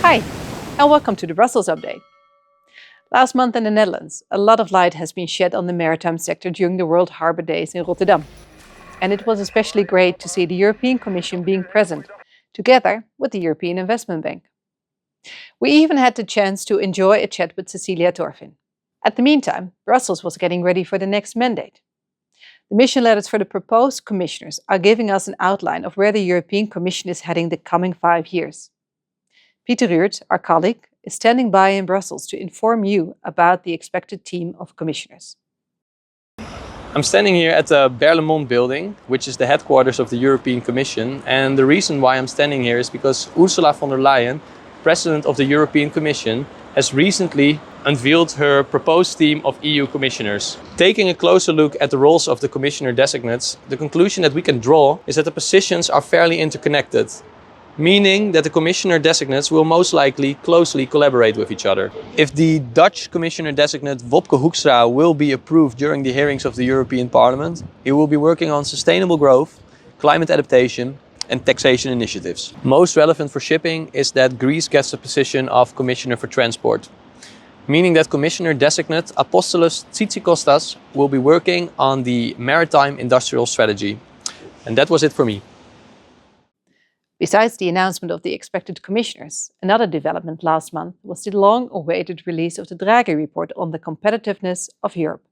Hi, and welcome to the Brussels update. Last month in the Netherlands, a lot of light has been shed on the maritime sector during the World Harbour Days in Rotterdam. And it was especially great to see the European Commission being present, together with the European Investment Bank. We even had the chance to enjoy a chat with Cecilia Torfin. At the meantime, Brussels was getting ready for the next mandate. The mission letters for the proposed commissioners are giving us an outline of where the European Commission is heading the coming 5 years. Pieter-Ruurd, our colleague, is standing by in Brussels to inform you about the expected team of commissioners. I'm standing here at the Berlaymont building, which is the headquarters of the European Commission. And the reason why I'm standing here is because Ursula von der Leyen, President of the European Commission, has recently unveiled her proposed team of EU commissioners. Taking a closer look at the roles of the commissioner designates, the conclusion that we can draw is that the positions are fairly interconnected, meaning that the commissioner designates will most likely closely collaborate with each other. If the Dutch commissioner designate Wopke Hoekstra will be approved during the hearings of the European Parliament, he will be working on sustainable growth, climate adaptation and taxation initiatives. Most relevant for shipping is that Greece gets the position of Commissioner for Transport, meaning that Commissioner designate Apostolos Tzitzikostas will be working on the maritime industrial strategy. And that was it for me. Besides the announcement of the expected commissioners, another development last month was the long-awaited release of the Draghi report on the competitiveness of Europe.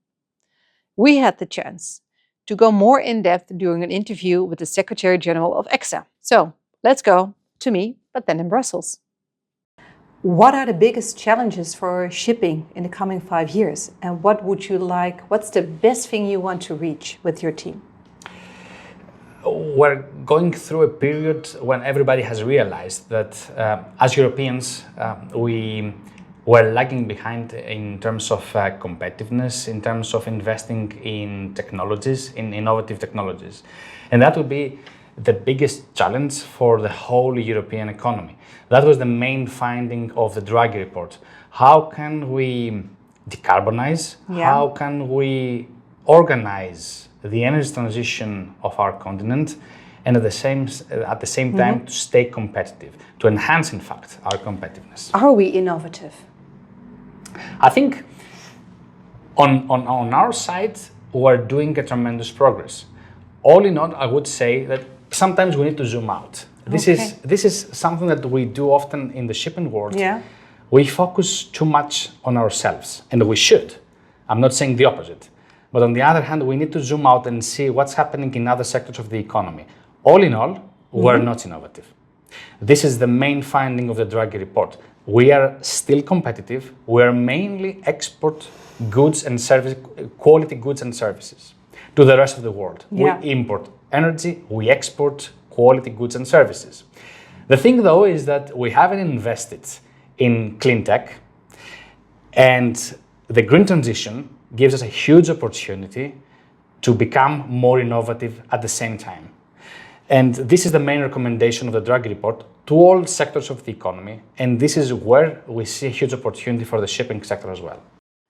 We had the chance to go more in-depth during an interview with the Secretary General of ECSA. So let's go to me, but then in Brussels. What are the biggest challenges for shipping in the coming 5 years? And what's the best thing you want to reach with your team? We're going through a period when everybody has realized that as Europeans, we were lagging behind in terms of competitiveness, in terms of investing in technologies, in innovative technologies. And that would be the biggest challenge for the whole European economy. That was the main finding of the Draghi report. How can we decarbonize? Yeah. How can we organize the energy transition of our continent, and at the same time to stay competitive, to enhance, in fact, our competitiveness. Are we innovative? I think on our side, we're doing a tremendous progress. All in all, I would say that sometimes we need to zoom out. This is something that we do often in the shipping world. Yeah. We focus too much on ourselves, and we should. I'm not saying the opposite. But on the other hand, we need to zoom out and see what's happening in other sectors of the economy. All in all, we're not innovative. This is the main finding of the Draghi report. We are still competitive. We are mainly export goods and service, quality goods and services to the rest of the world. Yeah. We import energy, we export quality goods and services. The thing though is that we haven't invested in clean tech, and the green transition gives us a huge opportunity to become more innovative at the same time. And this is the main recommendation of the Draghi report to all sectors of the economy. And this is where we see a huge opportunity for the shipping sector as well.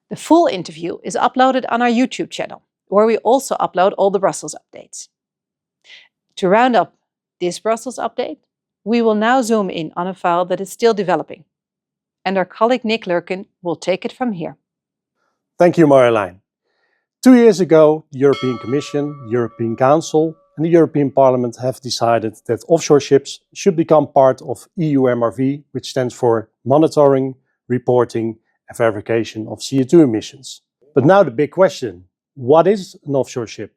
The full interview is uploaded on our YouTube channel, where we also upload all the Brussels updates. To round up this Brussels update, we will now zoom in on a file that is still developing. And our colleague Nick Lurkin will take it from here. Thank you, Marjolein. 2 years ago, the European Commission, the European Council and the European Parliament have decided that offshore ships should become part of EU MRV, which stands for Monitoring, Reporting and Verification of CO2 emissions. But now the big question, what is an offshore ship?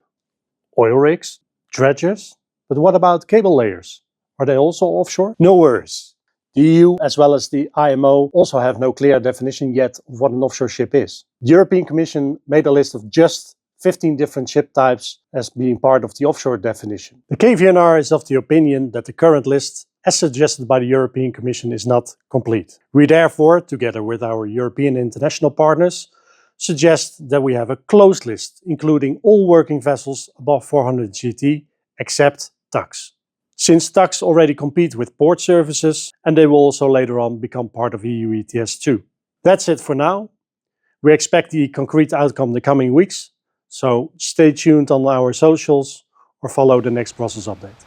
Oil rigs, dredgers, but what about cable layers? Are they also offshore? No worries. The EU, as well as the IMO, also have no clear definition yet of what an offshore ship is. The European Commission made a list of just 15 different ship types as being part of the offshore definition. The KVNR is of the opinion that the current list, as suggested by the European Commission, is not complete. We therefore, together with our European international partners, suggest that we have a closed list, including all working vessels above 400 GT, except tugs. Since tugs already compete with port services, and they will also later on become part of EU ETS too. That's it for now. We expect the concrete outcome in the coming weeks, so stay tuned on our socials or follow the next Brussels update.